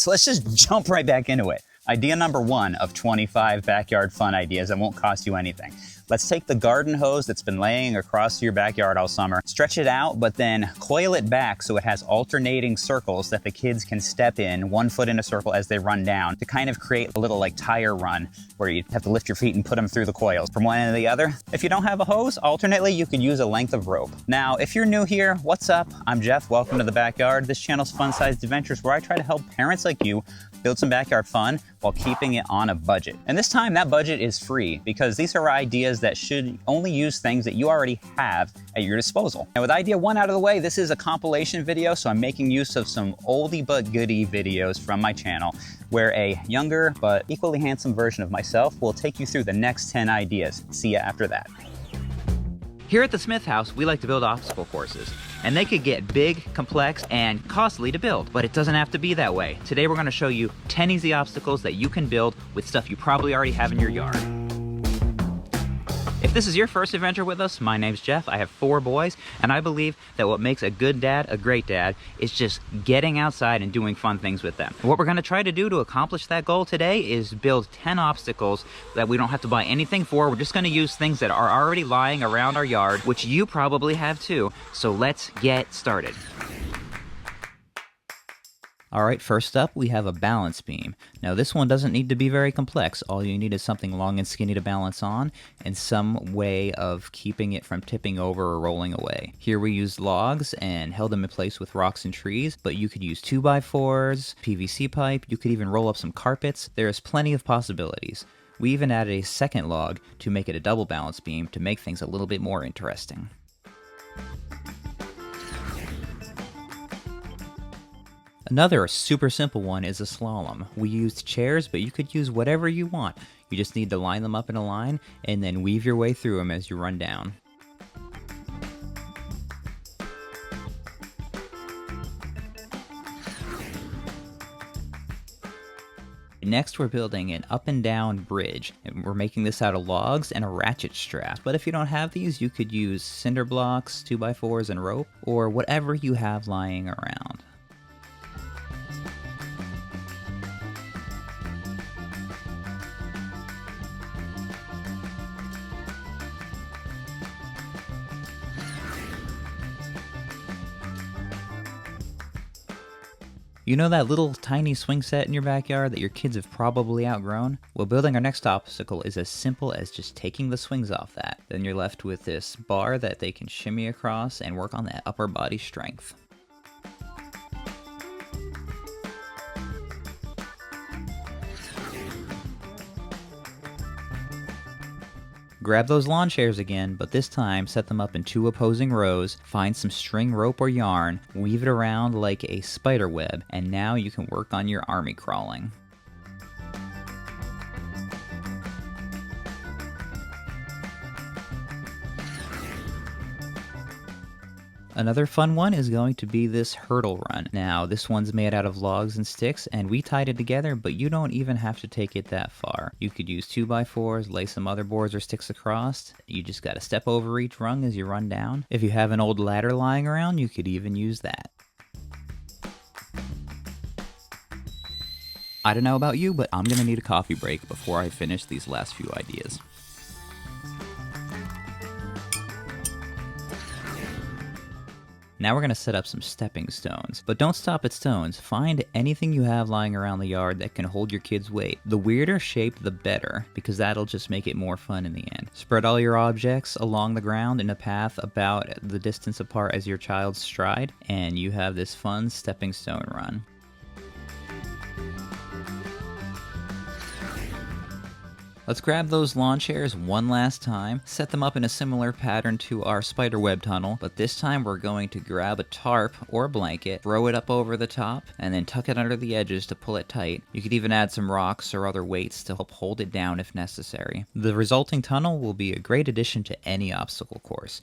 So let's just jump right back into it. Idea number 1 of 25 backyard fun ideas that won't cost you anything. Let's take the garden hose that's been laying across your backyard all summer, stretch it out, but then coil it back so it has alternating circles that the kids can step in, 1 foot in a circle as they run down, to kind of create a little like tire run where you have to lift your feet and put them through the coils from one end to the other. If you don't have a hose, alternately you could use a length of rope. Now, if you're new here, what's up? I'm Jeff, welcome to the backyard. This channel's fun-sized adventures where I try to help parents like you build some backyard fun while keeping it on a budget. And this time that budget is free because these are ideas that should only use things that you already have at your disposal. And with idea 1 out of the way, this is a compilation video, so I'm making use of some oldie but goodie videos from my channel where a younger but equally handsome version of myself will take you through the next 10 ideas. See ya after that. Here at the Smith House, we like to build obstacle courses. And they could get big, complex, and costly to build, but it doesn't have to be that way. Today we're gonna show you 10 easy obstacles that you can build with stuff you probably already have in your yard. If this is your first adventure with us, my name's Jeff, I have 4 boys, and I believe that what makes a good dad a great dad is just getting outside and doing fun things with them. What we're gonna try to do to accomplish that goal today is build 10 obstacles that we don't have to buy anything for. We're just gonna use things that are already lying around our yard, which you probably have too. So let's get started. Alright, first up we have a balance beam. Now this one doesn't need to be very complex. All you need is something long and skinny to balance on and some way of keeping it from tipping over or rolling away. Here we used logs and held them in place with rocks and trees, but you could use 2x4s, PVC pipe, you could even roll up some carpets. There is plenty of possibilities. We even added a second log to make it a double balance beam to make things a little bit more interesting. Another super simple one is a slalom. We used chairs, but you could use whatever you want. You just need to line them up in a line and then weave your way through them as you run down. Next, we're building an up and down bridge, and we're making this out of logs and a ratchet strap. But if you don't have these, you could use cinder blocks, 2x4s, and rope, or whatever you have lying around. You know that little tiny swing set in your backyard that your kids have probably outgrown? Well, building our next obstacle is as simple as just taking the swings off that. Then you're left with this bar that they can shimmy across and work on that upper body strength. Grab those lawn chairs again, but this time set them up in 2 opposing rows, find some string, rope, or yarn, weave it around like a spider web, and now you can work on your army crawling. Another fun one is going to be this hurdle run. Now, this one's made out of logs and sticks, and we tied it together, but you don't even have to take it that far. You could use 2x4s, lay some other boards or sticks across. You just gotta step over each rung as you run down. If you have an old ladder lying around, you could even use that. I don't know about you, but I'm gonna need a coffee break before I finish these last few ideas. Now we're going to set up some stepping stones. But don't stop at stones. Find anything you have lying around the yard that can hold your kid's weight. The weirder shape, the better, because that'll just make it more fun in the end. Spread all your objects along the ground in a path about the distance apart as your child's stride, and you have this fun stepping stone run. Let's grab those lawn chairs one last time, set them up in a similar pattern to our spiderweb tunnel, but this time we're going to grab a tarp or a blanket, throw it up over the top, and then tuck it under the edges to pull it tight. You could even add some rocks or other weights to help hold it down if necessary. The resulting tunnel will be a great addition to any obstacle course.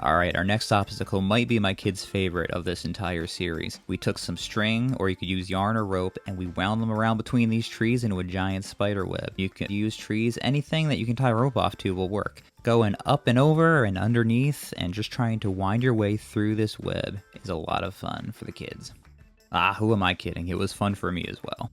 Alright, our next obstacle might be my kid's favorite of this entire series. We took some string, or you could use yarn or rope, and we wound them around between these trees into a giant spider web. You can use trees, anything that you can tie rope off to will work. Going up and over and underneath, and just trying to wind your way through this web is a lot of fun for the kids. Ah, who am I kidding? It was fun for me as well.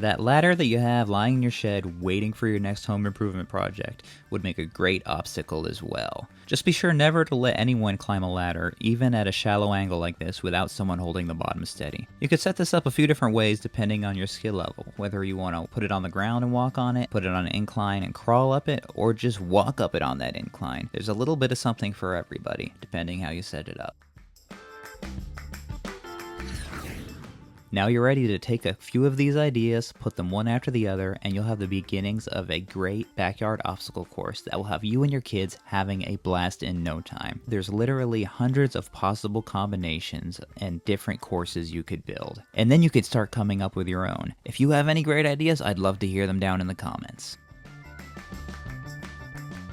That ladder that you have lying in your shed waiting for your next home improvement project would make a great obstacle as well. Just be sure never to let anyone climb a ladder, even at a shallow angle like this, without someone holding the bottom steady. You could set this up a few different ways depending on your skill level, whether you want to put it on the ground and walk on it, put it on an incline and crawl up it, or just walk up it on that incline. There's a little bit of something for everybody, depending how you set it up. Now you're ready to take a few of these ideas, put them one after the other, and you'll have the beginnings of a great backyard obstacle course that will have you and your kids having a blast in no time. There's literally hundreds of possible combinations and different courses you could build. And then you could start coming up with your own. If you have any great ideas, I'd love to hear them down in the comments.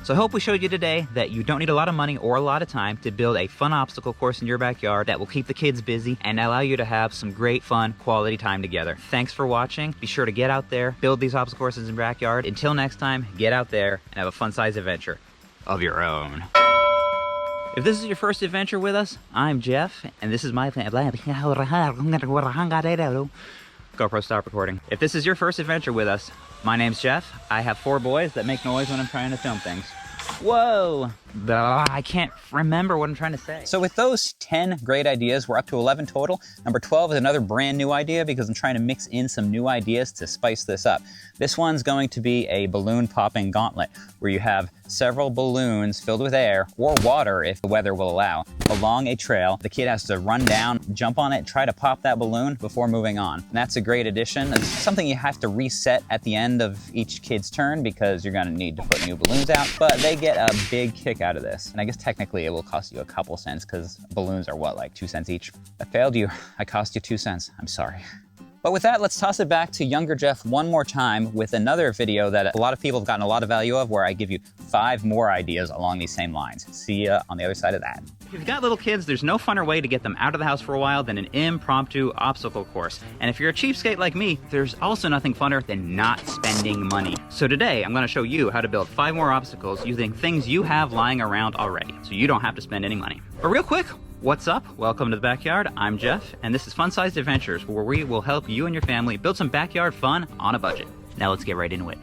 So I hope we showed you today that you don't need a lot of money or a lot of time to build a fun obstacle course in your backyard that will keep the kids busy and allow you to have some great fun quality time together. Thanks for watching. Be sure to get out there, build these obstacle courses in your backyard. Until next time, get out there and have a fun-sized adventure of your own. If this is your first adventure with us, I'm Jeff, and this is my GoPro, stop recording. If this is your first adventure with us, my name's Jeff. I have 4 boys that make noise when I'm trying to film things. Whoa! I can't remember what I'm trying to say. So with those 10 great ideas, we're up to 11 total. Number 12 is another brand new idea because I'm trying to mix in some new ideas to spice this up. This one's going to be a balloon popping gauntlet where you have several balloons filled with air or water if the weather will allow along a trail. The kid has to run down, jump on it, try to pop that balloon before moving on. And that's a great addition. It's something you have to reset at the end of each kid's turn because you're gonna need to put new balloons out, but they get a big kick out of this. And I guess technically it will cost you a couple cents because balloons are what, like 2 cents each? I failed you. I cost you 2 cents. I'm sorry. But with that, let's toss it back to younger Jeff one more time with another video that a lot of people have gotten a lot of value of, where I give you 5 more ideas along these same lines. See ya on the other side of that. If you've got little kids, there's no funner way to get them out of the house for a while than an impromptu obstacle course. And if you're a cheapskate like me, there's also nothing funner than not spending money. So today, I'm gonna show you how to build 5 more obstacles using things you have lying around already, so you don't have to spend any money. But real quick, what's up? Welcome to the backyard. I'm Jeff, and this is Fun-Sized Adventures, where we will help you and your family build some backyard fun on a budget. Now let's get right into it.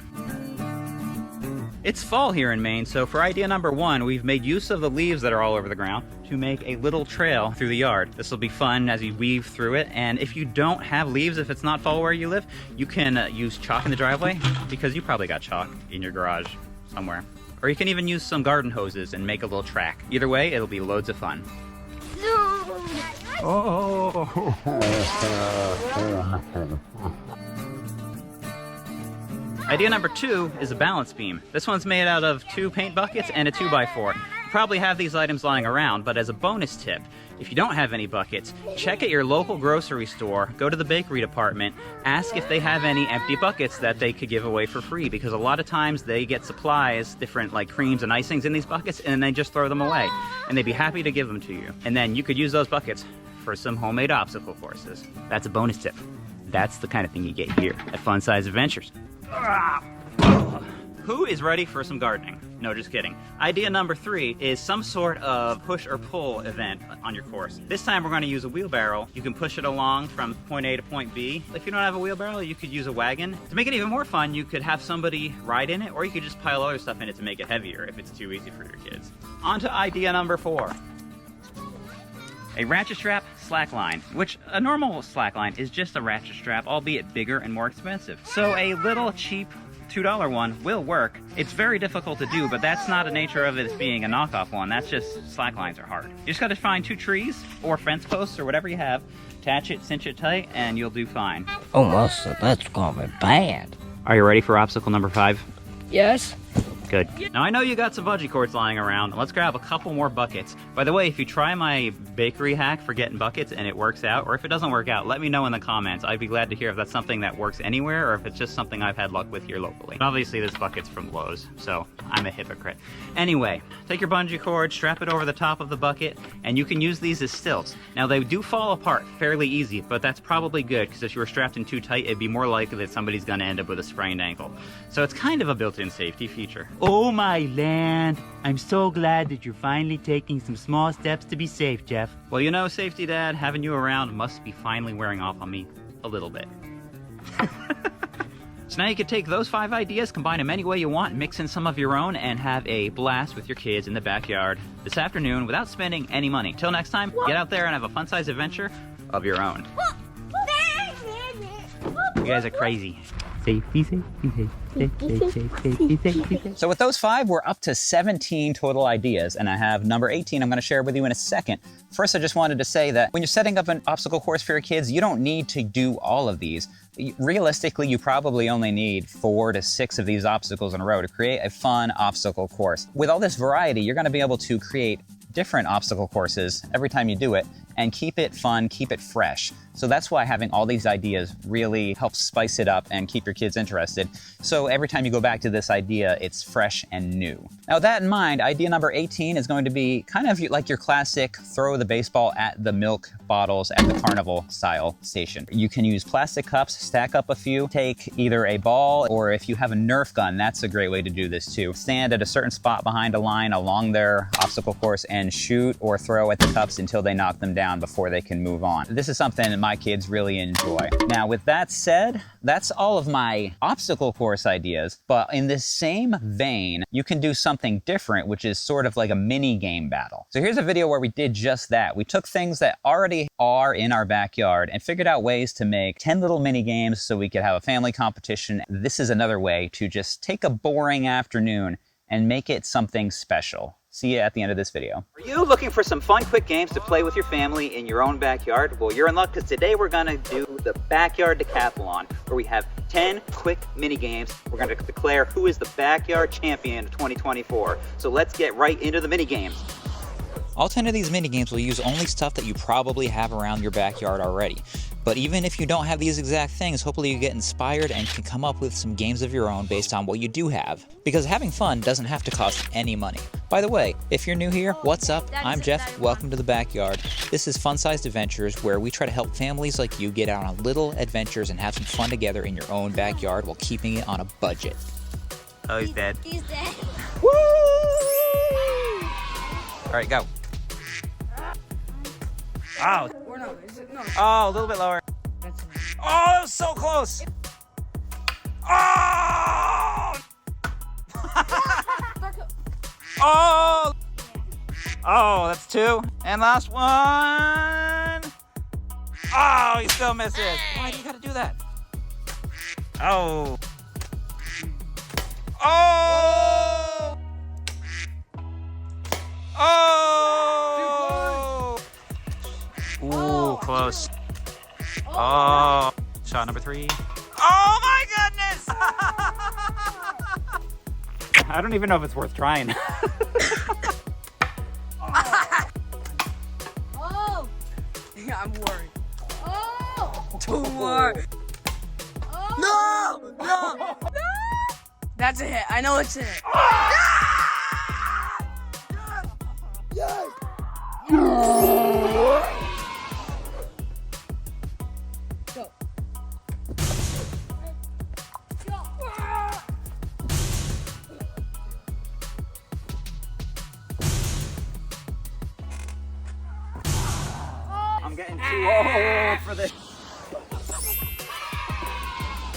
It's fall here in Maine, so for idea number 1, we've made use of the leaves that are all over the ground to make a little trail through the yard. This will be fun as you weave through it, and if you don't have leaves, if it's not fall where you live, you can use chalk in the driveway, because you probably got chalk in your garage somewhere. Or you can even use some garden hoses and make a little track. Either way, it'll be loads of fun. Oh. Idea number 2 is a balance beam. This one's made out of 2 paint buckets and a 2x4. You probably have these items lying around, but as a bonus tip, if you don't have any buckets, check at your local grocery store, go to the bakery department, ask if they have any empty buckets that they could give away for free, because a lot of times they get supplies, different like creams and icings in these buckets, and they just throw them away. And they'd be happy to give them to you. And then you could use those buckets for some homemade obstacle courses. That's a bonus tip. That's the kind of thing you get here at Fun-Sized Adventures. Who is ready for some gardening? No, just kidding. Idea number 3 is some sort of push or pull event on your course. This time we're going to use a wheelbarrow. You can push it along from point A to point B. If you don't have a wheelbarrow, you could use a wagon. To make it even more fun, you could have somebody ride in it, or you could just pile other stuff in it to make it heavier if it's too easy for your kids. On to idea number 4. A ratchet strap slack line, which a normal slack line is just a ratchet strap, albeit bigger and more expensive. So a little cheap $2 one will work. It's very difficult to do, but that's not the nature of it as being a knockoff one. That's just slack lines are hard. You just gotta find 2 trees or fence posts or whatever you have, attach it, cinch it tight, and you'll do fine. Oh, Master, that's gonna be bad. Are you ready for obstacle number 5? Yes. Good. Now I know you got some bungee cords lying around. Let's grab a couple more buckets. By the way, if you try my bakery hack for getting buckets and it works out, or if it doesn't work out, let me know in the comments. I'd be glad to hear if that's something that works anywhere or if it's just something I've had luck with here locally. Obviously this bucket's from Lowe's, so I'm a hypocrite. Anyway, take your bungee cord, strap it over the top of the bucket, and you can use these as stilts. Now they do fall apart fairly easy, but that's probably good because if you were strapped in too tight, it'd be more likely that somebody's gonna end up with a sprained ankle. So it's kind of a built-in safety feature. Oh my land, I'm so glad that you're finally taking some small steps to be safe, Jeff. Well, you know, Safety Dad, having you around must be finally wearing off on me a little bit. So now you can take those 5 ideas, combine them any way you want, mix in some of your own, and have a blast with your kids in the backyard this afternoon without spending any money. Till next time, get out there and have a fun-sized adventure of your own. You guys are crazy. Safety, safety, safety, safety, safety, safety. So with those 5, we're up to 17 total ideas, and I have number 18 I'm going to share with you in a second. First, I just wanted to say that when you're setting up an obstacle course for your kids, you don't need to do all of these. Realistically, you probably only need 4 to 6 of these obstacles in a row to create a fun obstacle course. With all this variety, you're going to be able to create different obstacle courses every time you do it and keep it fun, keep it fresh. So that's why having all these ideas really helps spice it up and keep your kids interested. So every time you go back to this idea, it's fresh and new. Now with that in mind, idea number 18 is going to be kind of like your classic throw the baseball at the milk bottles at the carnival style station. You can use plastic cups, stack up a few, take either a ball or if you have a Nerf gun, that's a great way to do this too. Stand at a certain spot behind a line along their obstacle course and shoot or throw at the cups until they knock them down before they can move on. This is something that my kids really enjoy. Now with that said, that's all of my obstacle course ideas, but in this same vein, you can do something different, which is sort of like a mini game battle. So here's a video where we did just that. We took things that already are in our backyard and figured out ways to make 10 little mini games so we could have a family competition. This is another way to just take a boring afternoon and make it something special. See you at the end of this video. Are you looking for some fun, quick games to play with your family in your own backyard? Well, you're in luck because today we're gonna do the backyard decathlon, where we have 10 quick mini games. We're gonna declare who is the backyard champion of 2024. So let's get right into the mini games. All 10 of these mini games will use only stuff that you probably have around your backyard already. But even if you don't have these exact things, hopefully you get inspired and can come up with some games of your own based on what you do have. Because having fun doesn't have to cost any money. By the way, if you're new here, what's up? I'm Jeff, welcome to the backyard. This is Fun-Sized Adventures, where we try to help families like you get out on little adventures and have some fun together in your own backyard while keeping it on a budget. Oh, he's dead. He's dead. Woo! All right, go. Oh. Oh, a little bit lower. Oh, that was so close. Oh! Oh! Oh, that's 2. And last one. Oh, he still misses. Why do you gotta do that? Oh. Oh! Oh! Ooh, close. Oh, shot number 3. Oh my goodness! I don't even know if it's worth trying. Oh! Yeah, I'm worried. Oh! 2 more. Oh. No! No! No! That's a hit. I know it's a hit. Yes! Go. I'm getting too old for this.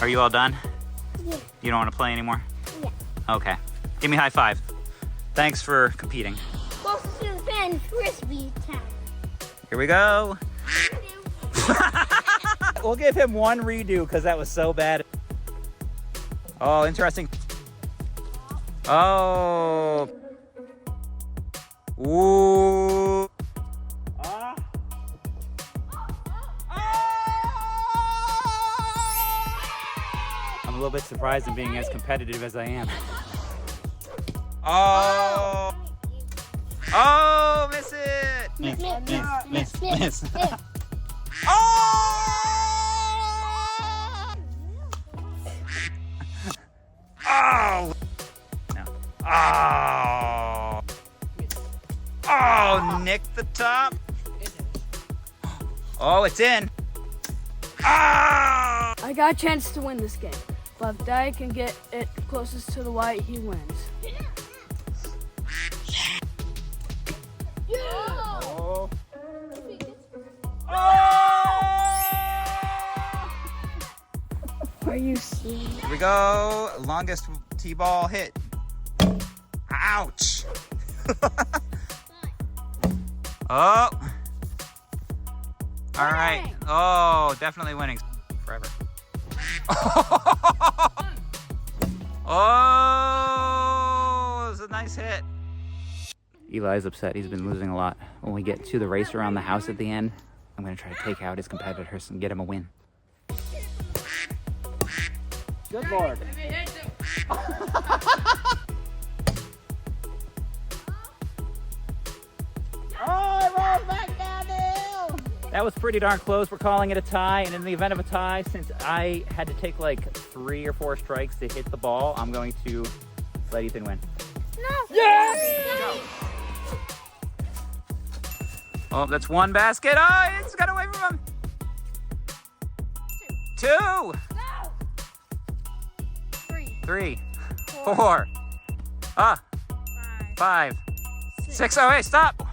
Are you all done? Yeah. You don't want to play anymore? Yeah. Okay. Give me a high five. Thanks for competing. Closest to the pen, frisbee time. Here we go. We'll give him one redo because that was so bad. Oh, interesting. Oh. Ooh. I'm a little bit surprised in being as competitive as I am. Oh! Oh, miss it! Miss, Miss, miss, miss, miss, miss. miss. Oh! Oh! No. Oh! Oh, nick the top. Oh, it's in. Ah! I got a chance to win this game, but if Dad can get it closest to the white, he wins. Oh. Are you serious? Here we go. Longest T-ball hit. Ouch. Oh. All right. Oh, definitely winning forever. Oh, it was a nice hit. Eli's upset. He's been losing a lot. When we get to the race around the house at the end, I'm going to try to take out his competitors and get him a win. Good Lord. That was pretty darn close. We're calling it a tie, and in the event of a tie, since I had to take like 3 or 4 strikes to hit the ball, I'm going to let Ethan win. No. Yes! Go. Oh, that's 1 basket. Oh, it's got away from him. 2. No. 3. 4. 5. 6. Oh, hey, stop.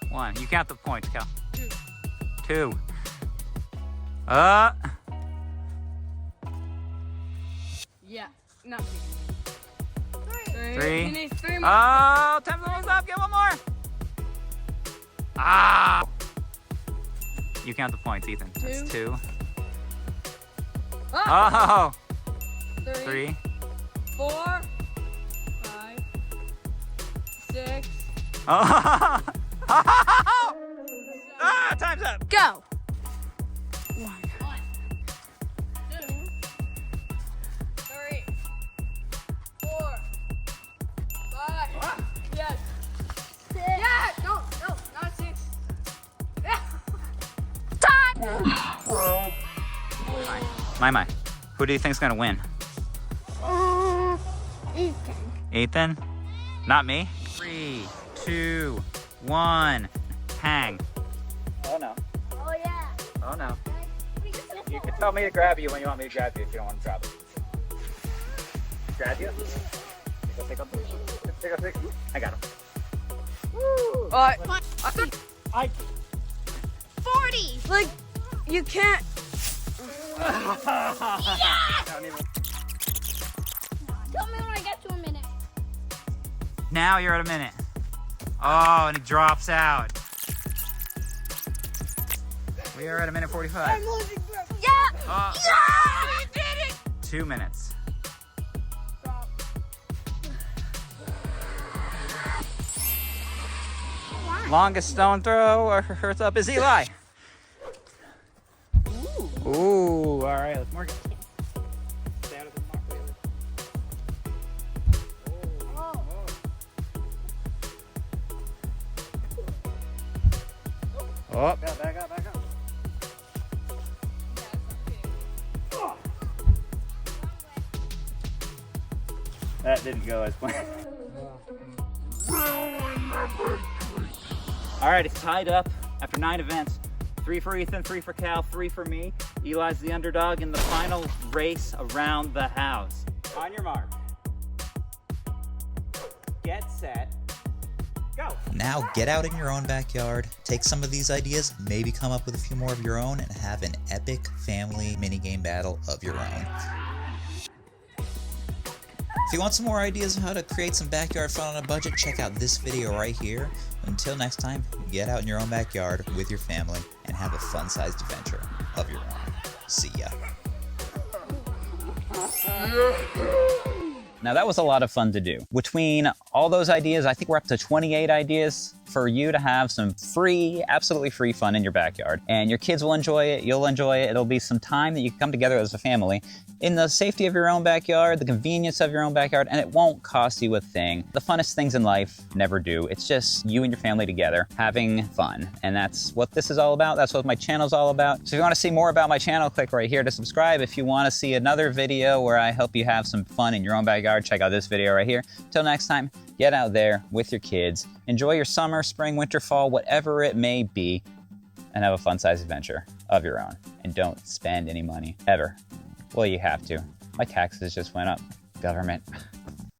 1. You count the points, Cal. 2. Yeah, not 3. He needs 3 more. Oh, time's almost up. Get 1 more. Ah. You count the points, Ethan. That's 2. Oh. 3. 4. 5. 6. Oh. Ah, time's up. Go. 1. 2. 3. 4. 5. Yes. Yeah. No, not 6. My. Who do you think's gonna win? Ethan. Ethan? Not me? 3, 2, 1. Hang. Oh no. Oh, yeah. Oh no. You can tell me to grab you when you want me to grab you if you don't want to grab it. Grab you? Pick up. I got him. Woo! I 40. like you can't. Don't even- Tell me when I get to a minute. Now you're at a minute. Oh, and he drops out. We are at a minute 45. losing grip. Yeah. Yeah! You did it. 2 minutes. Longest stone throw or hurts up is Eli. Ooh, all right, let's mark it. Stay out of the mark, Bailey. Oh. Back up. That didn't go as planned. All right, it's tied up after 9 events. 3 for Ethan, 3 for Cal, 3 for me. Eli's the underdog in the final race around the house. On your mark. Get set. Go. Now get out in your own backyard, take some of these ideas, maybe come up with a few more of your own, and have an epic family minigame battle of your own. If you want some more ideas on how to create some backyard fun on a budget, check out this video right here. Until next time, get out in your own backyard with your family and have a fun-sized adventure of your own. See ya. Now that was a lot of fun to do. Between all those ideas, I think we're up to 28 ideas for you to have some free, absolutely free fun in your backyard. And your kids will enjoy it, you'll enjoy it. It'll be some time that you can come together as a family in the safety of your own backyard, the convenience of your own backyard, and it won't cost you a thing. The funnest things in life never do. It's just you and your family together having fun. And that's what this is all about. That's what my channel's all about. So if you want to see more about my channel, click right here to subscribe. If you want to see another video where I help you have some fun in your own backyard, check out this video right here. Till next time, get out there with your kids. Enjoy your summer, spring, winter, fall, whatever it may be, and have a fun-sized adventure of your own. And don't spend any money, ever. Well, you have to. My taxes just went up. Government.